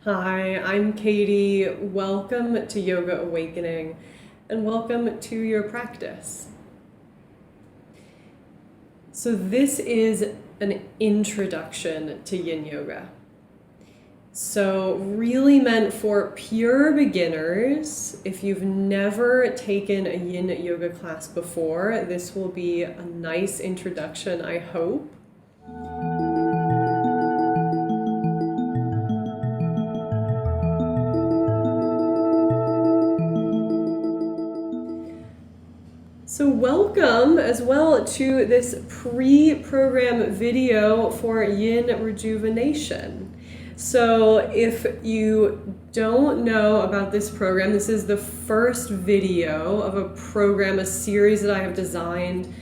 Hi, I'm Katie. Welcome to Yoga Awakening and welcome to your practice. So, this is an introduction to Yin Yoga. So, really meant for pure beginners. If you've never taken a Yin Yoga class before, this will be a nice introduction, I hope. So welcome as well to this pre-program video for Yin Rejuvenation. So if you don't know about this program, this is the first video of a program, a series that I have designed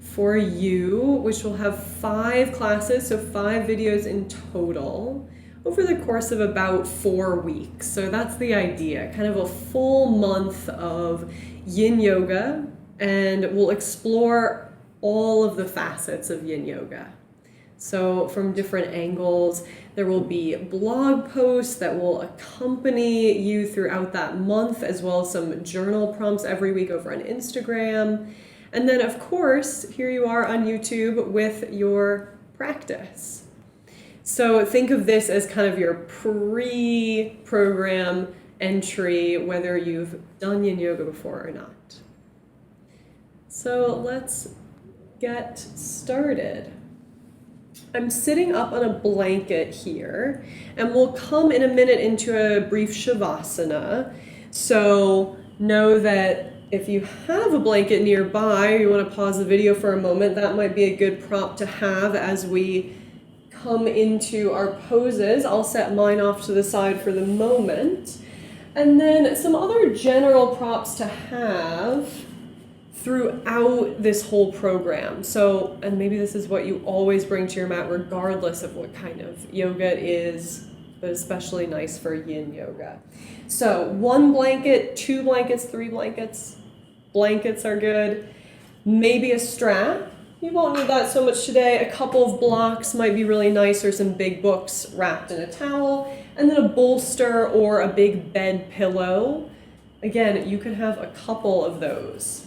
for you, which will have 5 classes, so 5 videos in total over the course of about 4 weeks. So that's the idea, kind of a full month of Yin Yoga, and we'll explore all of the facets of Yin Yoga. So from different angles, there will be blog posts that will accompany you throughout that month, as well as some journal prompts every week over on Instagram. And then, of course, here you are on YouTube with your practice. So think of this as kind of your pre-program entry, whether you've done Yin Yoga before or not. So let's get started. I'm sitting up on a blanket here, and we'll come in a minute into a brief Savasana. So know that if you have a blanket nearby, or you want to pause the video for a moment, that might be a good prop to have as we come into our poses. I'll set mine off to the side for the moment. And then some other general props to have throughout this whole program. So, and maybe this is what you always bring to your mat regardless of what kind of yoga it is, but especially nice for Yin Yoga. So 1 blanket, 2 blankets, 3 blankets. Blankets are good. Maybe a strap. You won't need that so much today. A couple of blocks might be really nice, or some big books wrapped in a towel. And then a bolster or a big bed pillow. Again, you can have a couple of those.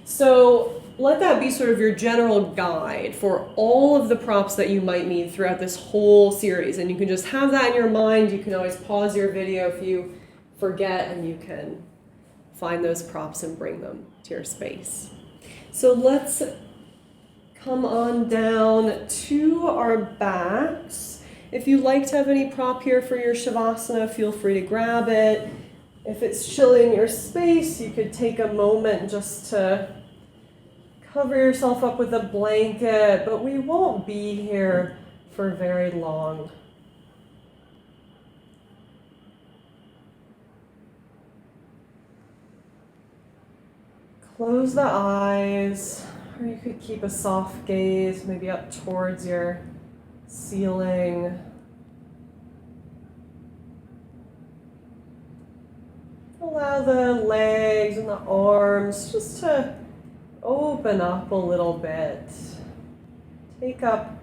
So let that be sort of your general guide for all of the props that you might need throughout this whole series. And you can just have that in your mind. You can always pause your video if you forget, and you can find those props and bring them to your space. So let's come on down to our backs. If you like to have any prop here for your Shavasana, feel free to grab it. If it's chilly in your space, you could take a moment just to cover yourself up with a blanket, but we won't be here for very long. Close the eyes, or you could keep a soft gaze, maybe up towards your ceiling. Allow the legs and the arms just to open up a little bit. Take up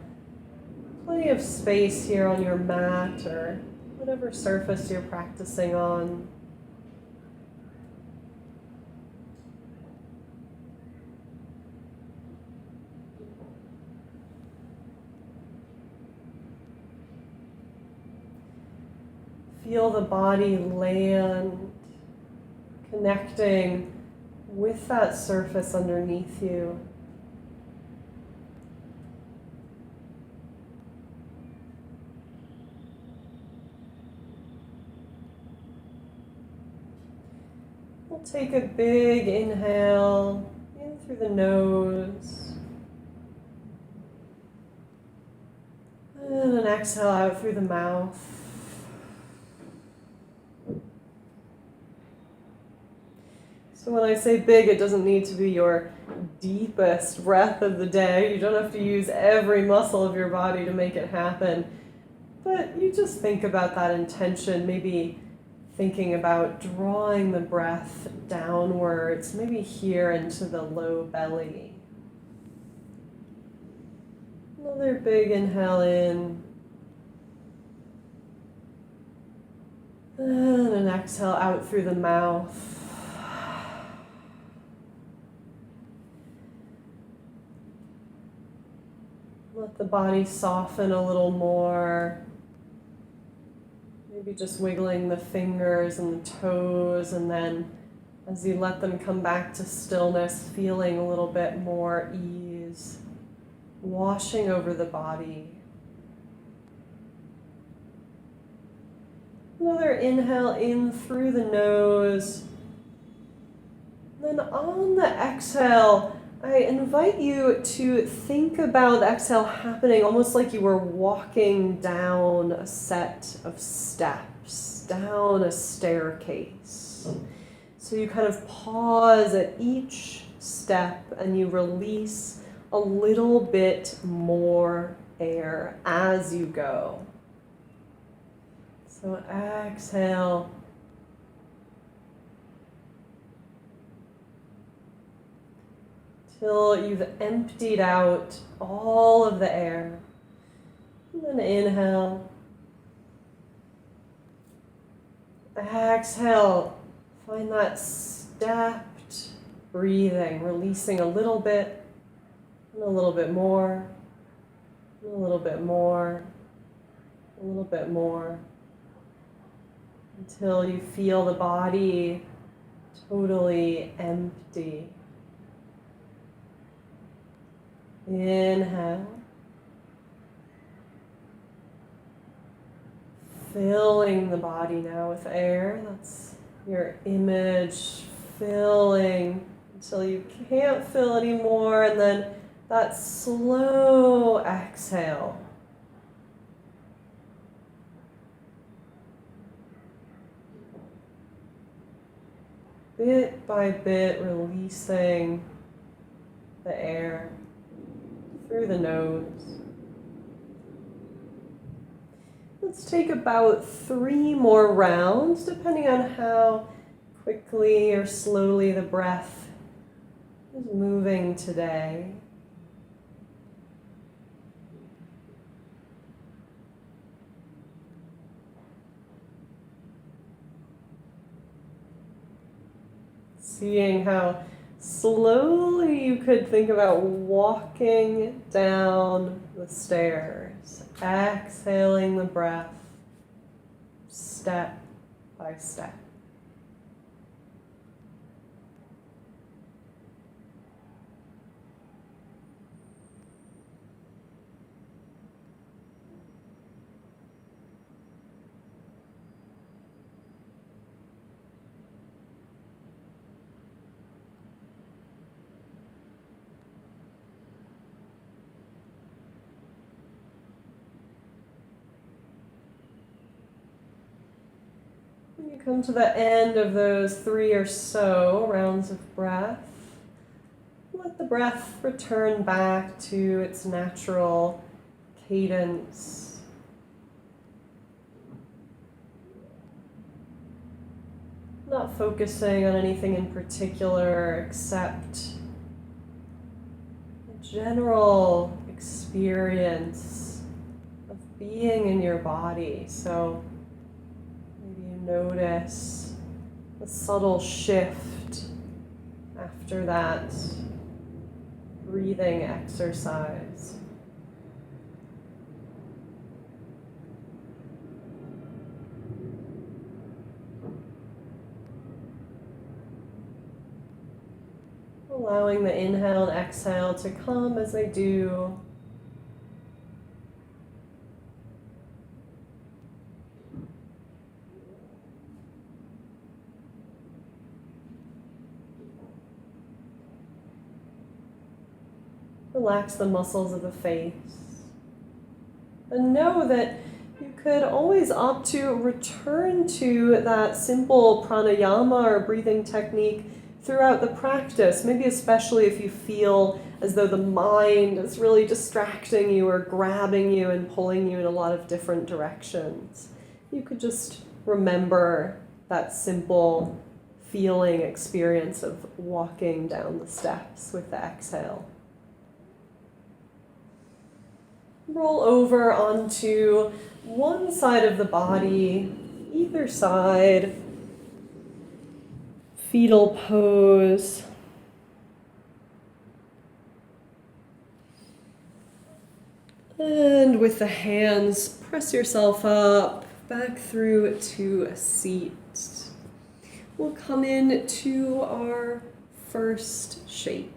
plenty of space here on your mat or whatever surface you're practicing on. Feel the body land, connecting with that surface underneath you. We'll take a big inhale in through the nose, and an exhale out through the mouth. So when I say big, it doesn't need to be your deepest breath of the day. You don't have to use every muscle of your body to make it happen. But you just think about that intention, maybe thinking about drawing the breath downwards, maybe here into the low belly. Another big inhale in. exhale out through the mouth. Let the body soften a little more. Maybe just wiggling the fingers and the toes, and then as you let them come back to stillness, feeling a little bit more ease, washing over the body. Another inhale in through the nose. Then on the exhale, I invite you to think about the exhale happening almost like you were walking down a set of steps, down a staircase. So you kind of pause at each step and you release a little bit more air as you go. So exhale. Till you've emptied out all of the air. And then inhale. Exhale. Find that stepped breathing, releasing a little bit, and a little bit more, and a little bit more, a little bit more, until you feel the body totally empty. Inhale. Filling the body now with air. That's your image, filling until you can't feel anymore, and then that slow exhale. Bit by bit releasing the air through the nose. Let's take about 3 more rounds, depending on how quickly or slowly the breath is moving today. Seeing how slowly you could think about walking down the stairs, exhaling the breath step by step. When you come to the end of those 3 or so rounds of breath, let the breath return back to its natural cadence. Not focusing on anything in particular except a general experience of being in your body. So notice a subtle shift after that breathing exercise. Allowing the inhale and exhale to come as they do. Relax the muscles of the face. And know that you could always opt to return to that simple pranayama or breathing technique throughout the practice, maybe especially if you feel as though the mind is really distracting you or grabbing you and pulling you in a lot of different directions. You could just remember that simple feeling experience of walking down the steps with the exhale. Roll over onto one side of the body, either side, fetal pose. And with the hands, press yourself up, back through to a seat. We'll come in to our first shape.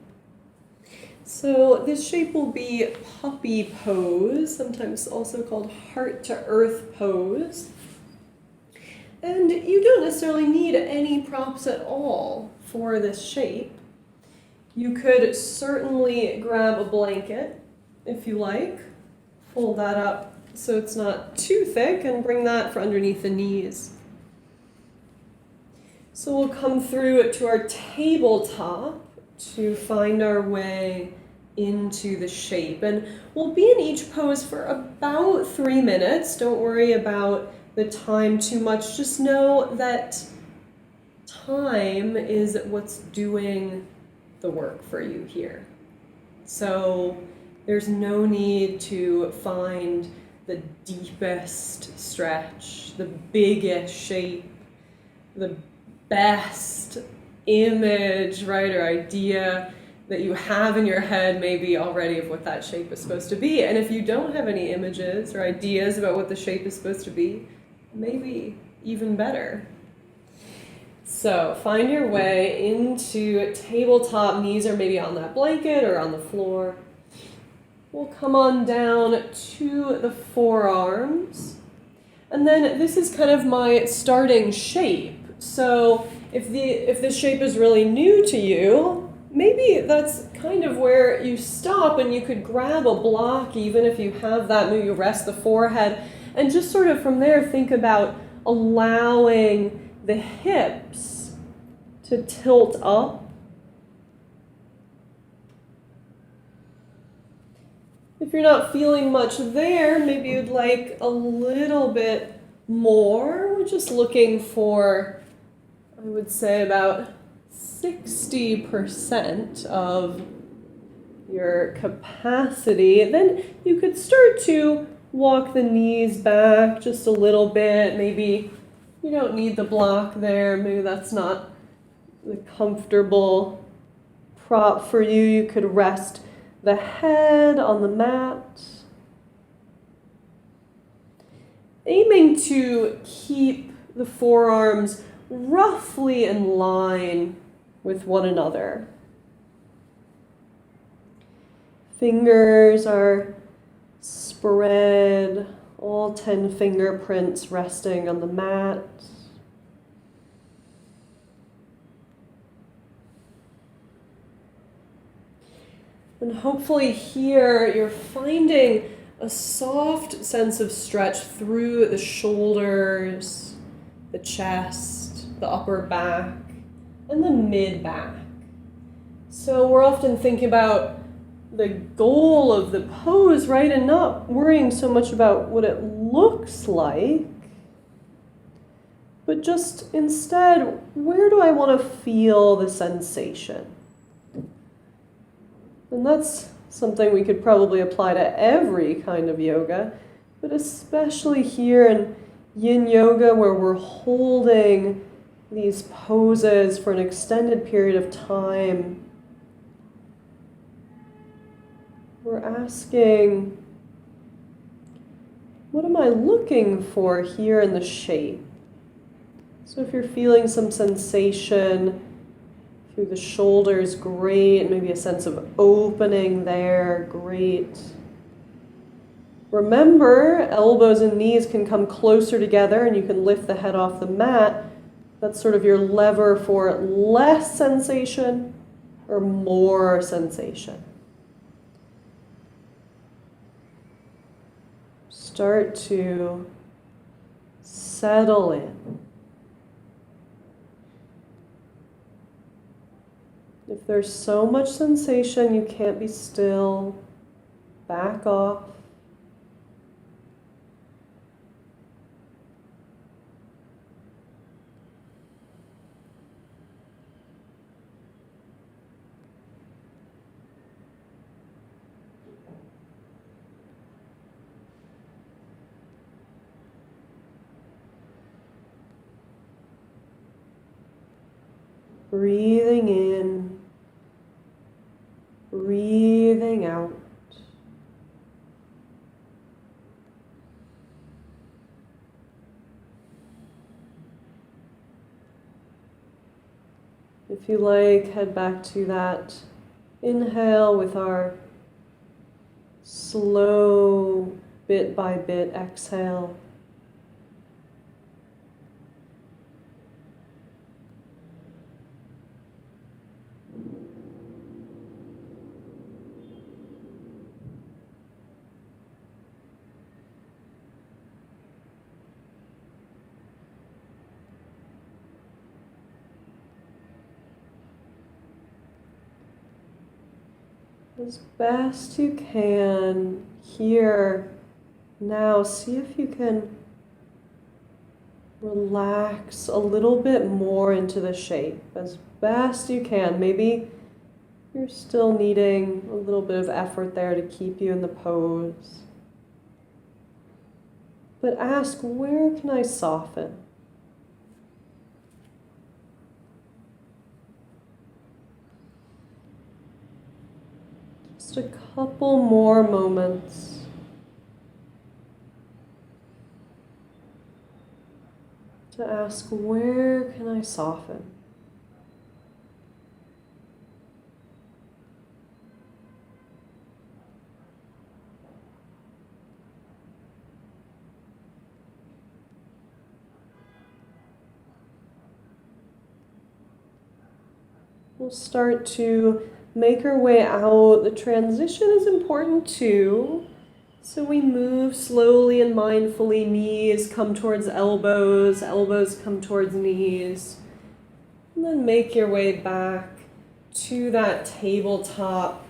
So this shape will be puppy pose, sometimes also called heart to earth pose. And you don't necessarily need any props at all for this shape. You could certainly grab a blanket if you like. Fold that up so it's not too thick and bring that for underneath the knees. So we'll come through to our tabletop to find our way into the shape. And we'll be in each pose for about 3 minutes. Don't worry about the time too much. Just know that time is what's doing the work for you here. So there's no need to find the deepest stretch, the biggest shape, the best image, right, or idea that you have in your head maybe already of what that shape is supposed to be. And if you don't have any images or ideas about what the shape is supposed to be, maybe even better. So find your way into tabletop. Knees are maybe on that blanket or on the floor. We'll come on down to the forearms. And then this is kind of my starting shape. So if this shape is really new to you, maybe that's kind of where you stop, and you could grab a block even if you have that. Maybe you rest the forehead and just sort of from there think about allowing the hips to tilt up. If you're not feeling much there, maybe you'd like a little bit more. We're just looking for, I would say, about 60% of your capacity. Then you could start to walk the knees back just a little bit. Maybe you don't need the block there. Maybe that's not the comfortable prop for you. You could rest the head on the mat. Aiming to keep the forearms roughly in line with one another. Fingers are spread, all 10 fingerprints resting on the mat. And hopefully here you're finding a soft sense of stretch through the shoulders, the chest, the upper back, and the mid-back. So we're often thinking about the goal of the pose, right? And not worrying so much about what it looks like, but just instead, where do I want to feel the sensation? And that's something we could probably apply to every kind of yoga, but especially here in Yin yoga, where we're holding these poses for an extended period of time. We're asking, what am I looking for here in the shape? So if you're feeling some sensation through the shoulders, great. Maybe a sense of opening there, great. Remember, elbows and knees can come closer together and you can lift the head off the mat. That's sort of your lever for less sensation or more sensation. Start to settle in. If there's so much sensation you can't be still, back off. Breathing in, breathing out. If you like, head back to that inhale with our slow, bit by bit exhale. As best you can here, now see if you can relax a little bit more into the shape as best you can. Maybe you're still needing a little bit of effort there to keep you in the pose. But ask, where can I soften? Just a couple more moments. To ask, where can I soften? We'll start to make our way out. The transition is important too. So we move slowly and mindfully. Knees come towards elbows, elbows come towards knees. And then make your way back to that tabletop.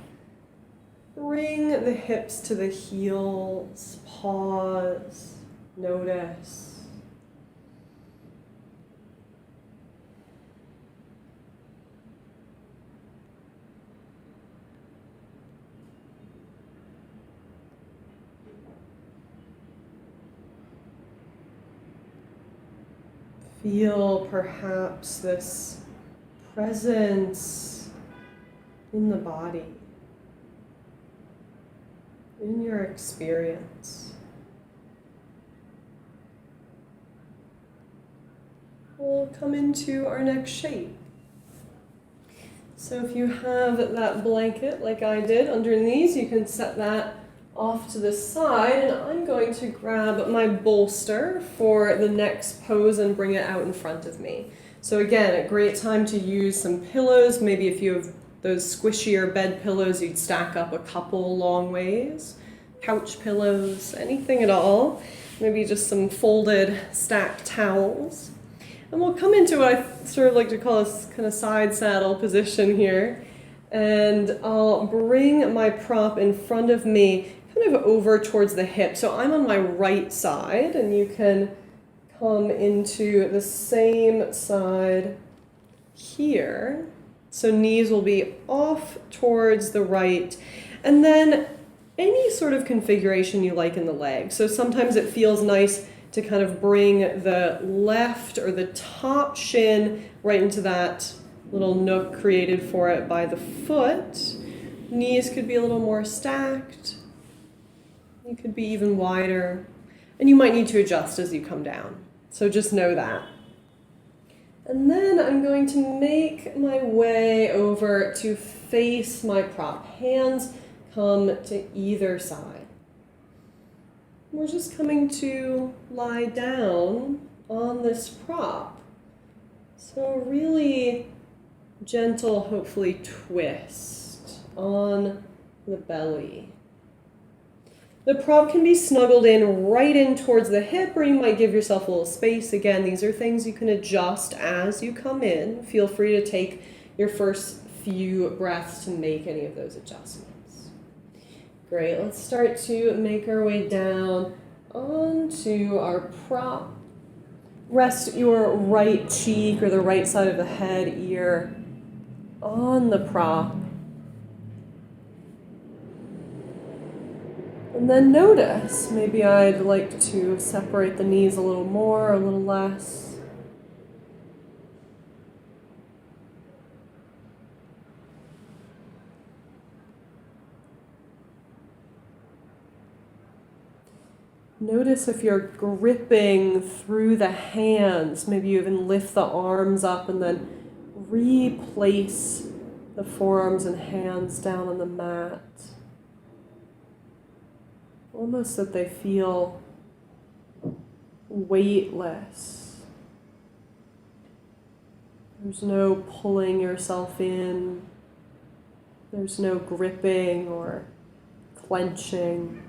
Bring the hips to the heels. Pause. Notice. Feel perhaps this presence in the body, in your experience. We'll come into our next shape. So if you have that blanket like I did underneath, you can set that off to the side, and I'm going to grab my bolster for the next pose and bring it out in front of me. So again, a great time to use some pillows. Maybe if you have those squishier bed pillows, you'd stack up a couple long ways. Couch pillows, anything at all. Maybe just some folded stacked towels. And we'll come into what I sort of like to call a kind of side saddle position here. And I'll bring my prop in front of me, kind of over towards the hip. So I'm on my right side, and you can come into the same side here. So knees will be off towards the right. And then any sort of configuration you like in the leg. So sometimes it feels nice to kind of bring the left or the top shin right into that little nook created for it by the foot. Knees could be a little more stacked. You could be even wider. And you might need to adjust as you come down. So just know that. And then I'm going to make my way over to face my prop. Hands come to either side. We're just coming to lie down on this prop. So really gentle, hopefully, twist on the belly. The prop can be snuggled in right in towards the hip, or you might give yourself a little space. Again, these are things you can adjust as you come in. Feel free to take your first few breaths to make any of those adjustments. Great, let's start to make our way down onto our prop. Rest your right cheek or the right side of the head, ear on the prop. And then notice, maybe I'd like to separate the knees a little more, a little less. Notice if you're gripping through the hands. Maybe you even lift the arms up and then replace the forearms and hands down on the mat. Almost that they feel weightless. There's no pulling yourself in. There's no gripping or clenching.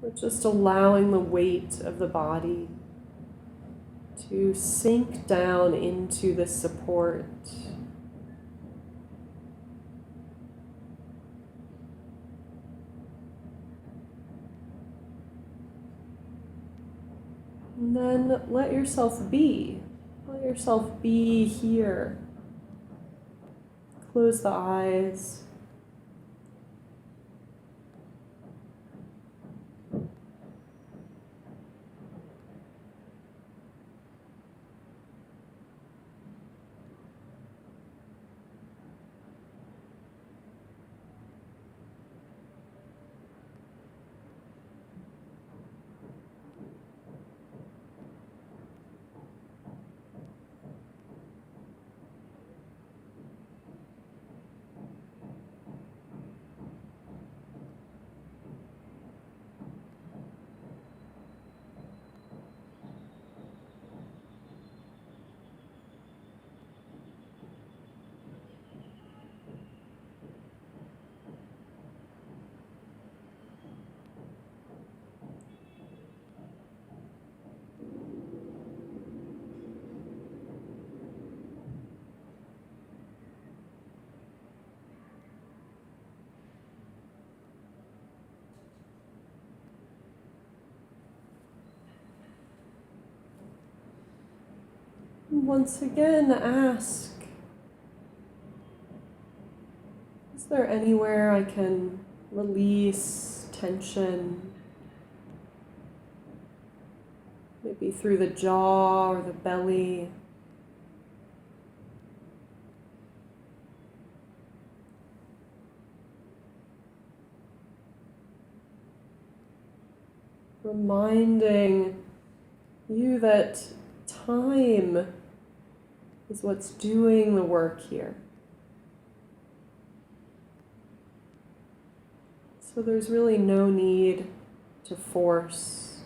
We're just allowing the weight of the body to sink down into the support. And then let yourself be. Let yourself be here. Close the eyes. Once again, ask, is there anywhere I can release tension? Maybe through the jaw or the belly. Reminding you that time is what's doing the work here. So there's really no need to force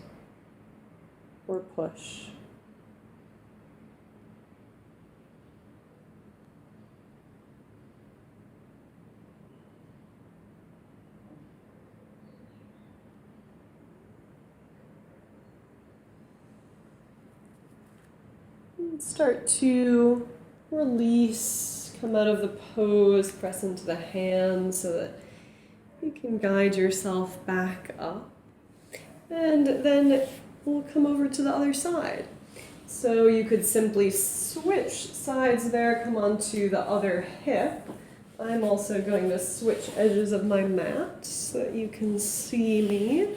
or push. Start to release, come out of the pose, press into the hands so that you can guide yourself back up. And then we'll come over to the other side. So you could simply switch sides there, come onto the other hip. I'm also going to switch edges of my mat so that you can see me.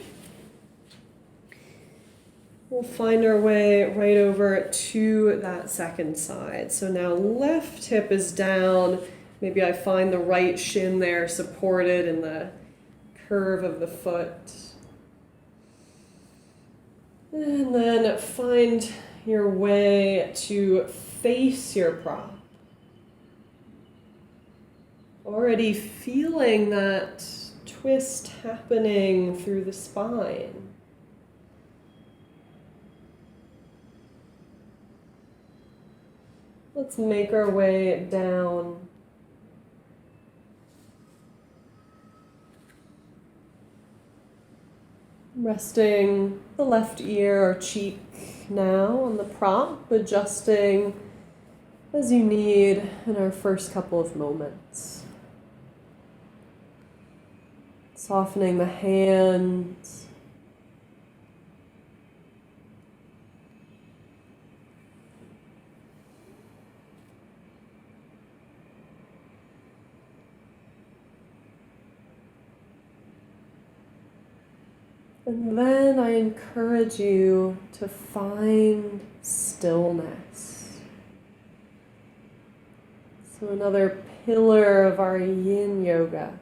We'll find our way right over to that second side. So now left hip is down. Maybe I find the right shin there supported in the curve of the foot. And then find your way to face your prop. Already feeling that twist happening through the spine. Let's make our way down. Resting the left ear or cheek now on the prop, adjusting as you need in our first couple of moments. Softening the hands. And then I encourage you to find stillness. So another pillar of our yin yoga.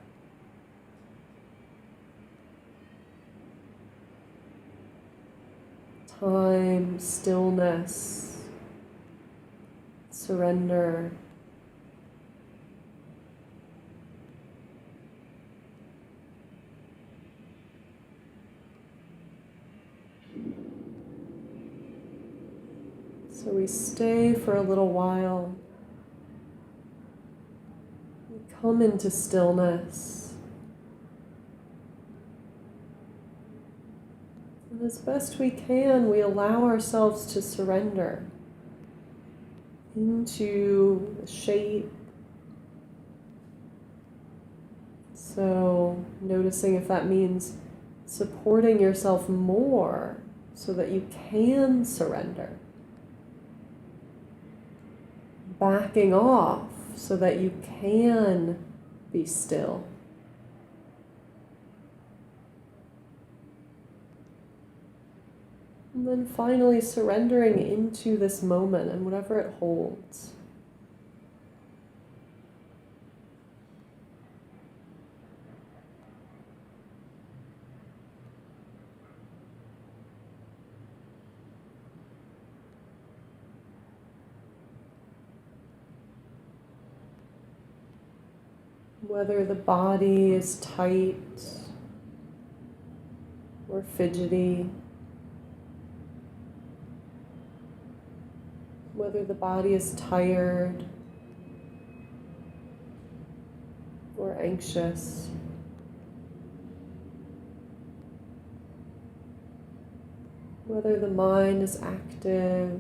Time, stillness, surrender. So we stay for a little while. We come into stillness. And as best we can, we allow ourselves to surrender into the shape. So noticing if that means supporting yourself more so that you can surrender. Backing off so that you can be still. And then finally surrendering into this moment and whatever it holds. Whether the body is tight or fidgety, whether the body is tired or anxious, whether the mind is active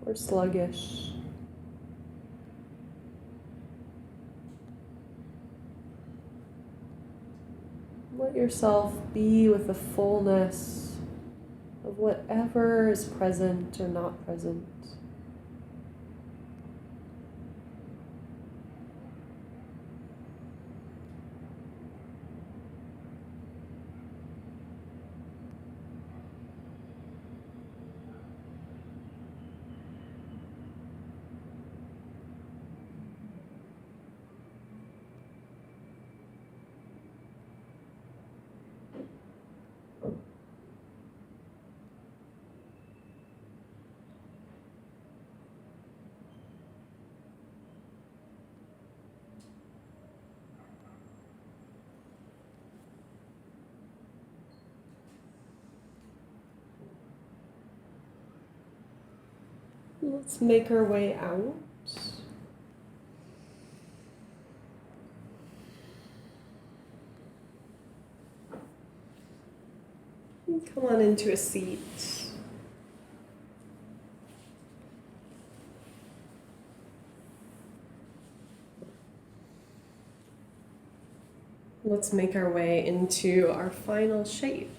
or sluggish. Let yourself be with the fullness of whatever is present or not present. Let's make our way out. And come on into a seat. Let's make our way into our final shape.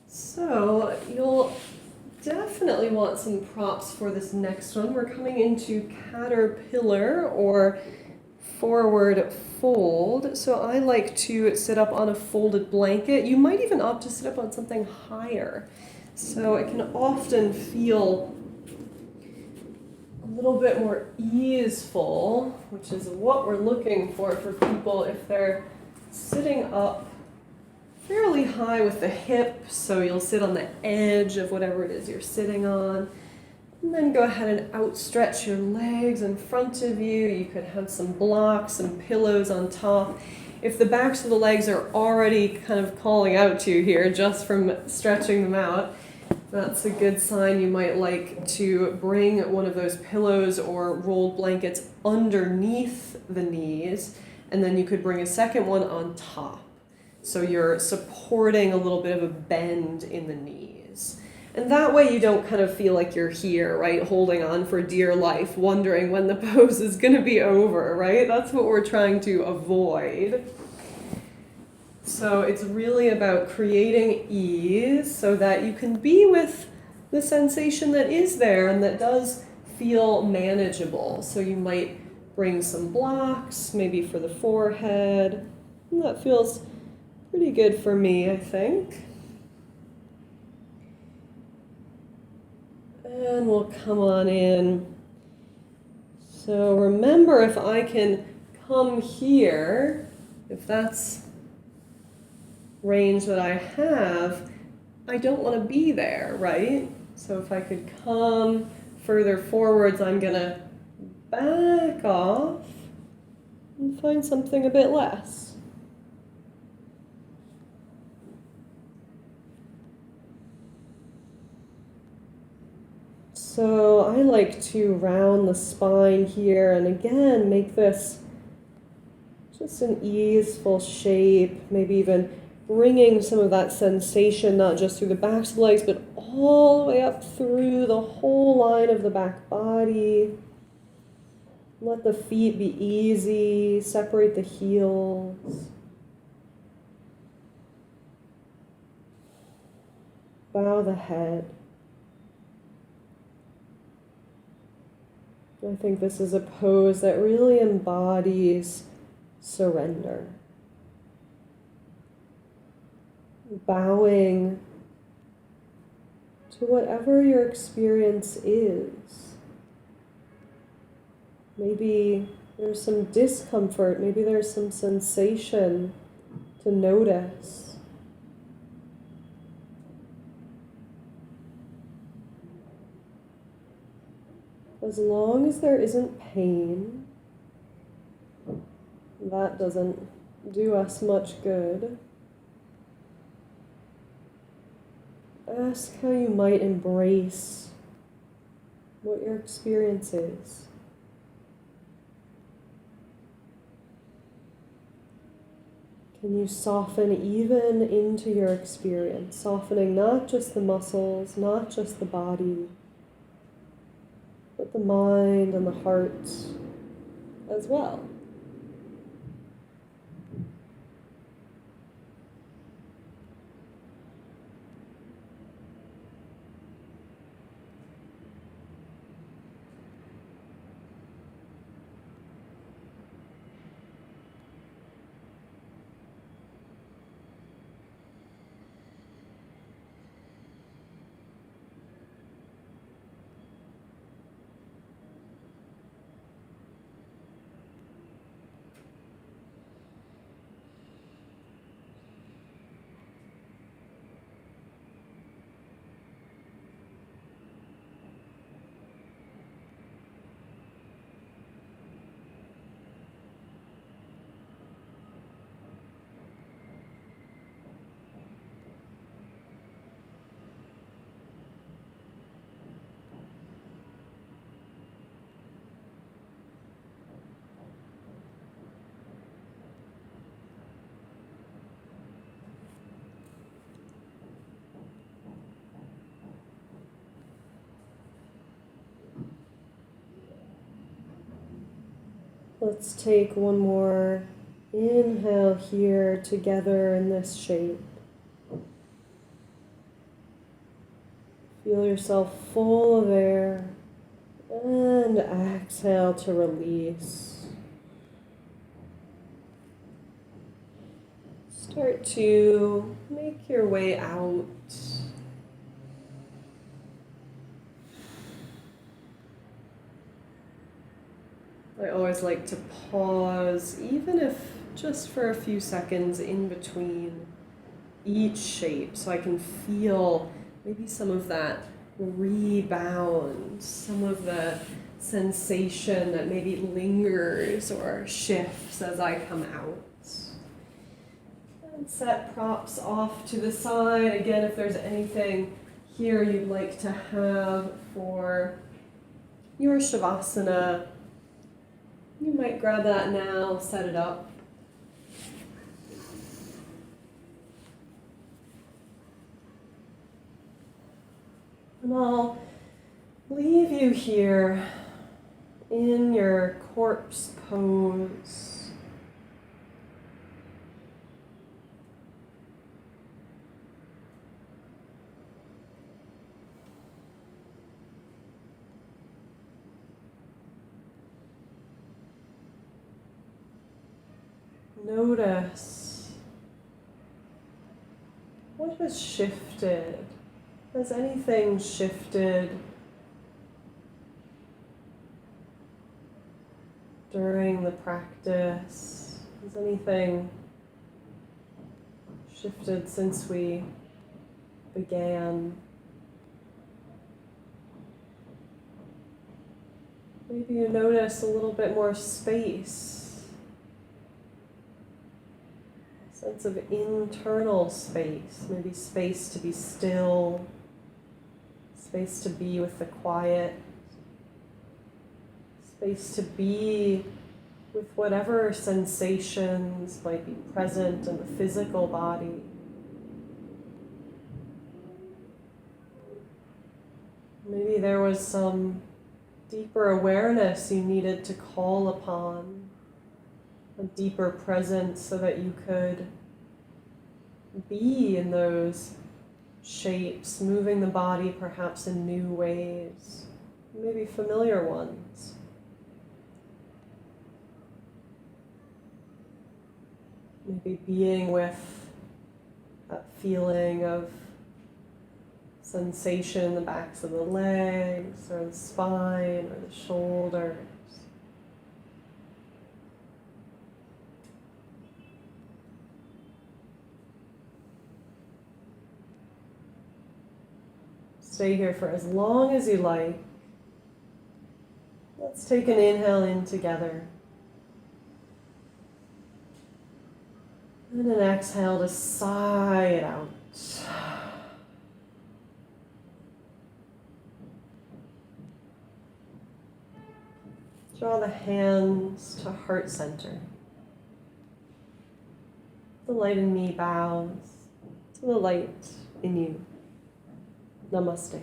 So you'll definitely want some props for this next one. We're coming into caterpillar or forward fold. So I like to sit up on a folded blanket. You might even opt to sit up on something higher. So it can often feel a little bit more easeful, which is what we're looking for people if they're sitting up fairly high with the hip, so you'll sit on the edge of whatever it is you're sitting on. And then go ahead and outstretch your legs in front of you. You could have some blocks, some pillows on top. If the backs of the legs are already kind of calling out to you here just from stretching them out, that's a good sign. You might like to bring one of those pillows or rolled blankets underneath the knees, and then you could bring a second one on top. So you're supporting a little bit of a bend in the knees. And that way you don't kind of feel like you're here, right? Holding on for dear life, wondering when the pose is going to be over, right? That's what we're trying to avoid. So it's really about creating ease so that you can be with the sensation that is there and that does feel manageable. So you might bring some blocks, maybe for the forehead. And that feels pretty good for me, I think. And we'll come on in. So remember, if I can come here, if that's range that I have, I don't want to be there, right? So if I could come further forwards, I'm going to back off and find something a bit less. So I like to round the spine here and again make this just an easeful shape, maybe even bringing some of that sensation not just through the backs of the legs but all the way up through the whole line of the back body. Let the feet be easy, separate the heels. Bow the head. I think this is a pose that really embodies surrender. Bowing to whatever your experience is. Maybe there's some discomfort, maybe there's some sensation to notice. As long as there isn't pain, that doesn't do us much good. Ask how you might embrace what your experience is. Can you soften even into your experience, softening not just the muscles, not just the body, but the mind and the heart as well. Let's take one more inhale here together in this shape. Feel yourself full of air and exhale to release. Start to make your way out. I always like to pause, even if just for a few seconds in between each shape, so I can feel maybe some of that rebound, some of the sensation that maybe lingers or shifts as I come out. And set props off to the side. Again, if there's anything here you'd like to have for your Shavasana, you might grab that now, set it up. And I'll leave you here in your corpse pose. Notice what has shifted. Has anything shifted during the practice? Has anything shifted since we began? Maybe you notice a little bit more space, a sense of internal space, maybe space to be still, space to be with the quiet, space to be with whatever sensations might be present in the physical body. Maybe there was some deeper awareness you needed to call upon, a deeper presence so that you could be in those shapes, moving the body perhaps in new ways, maybe familiar ones. Maybe being with that feeling of sensation in the backs of the legs or the spine or the shoulders. Stay here for as long as you like. Let's take an inhale in together. And an exhale to sigh it out. Draw the hands to heart center. The light in me bows to the light in you. Namaste.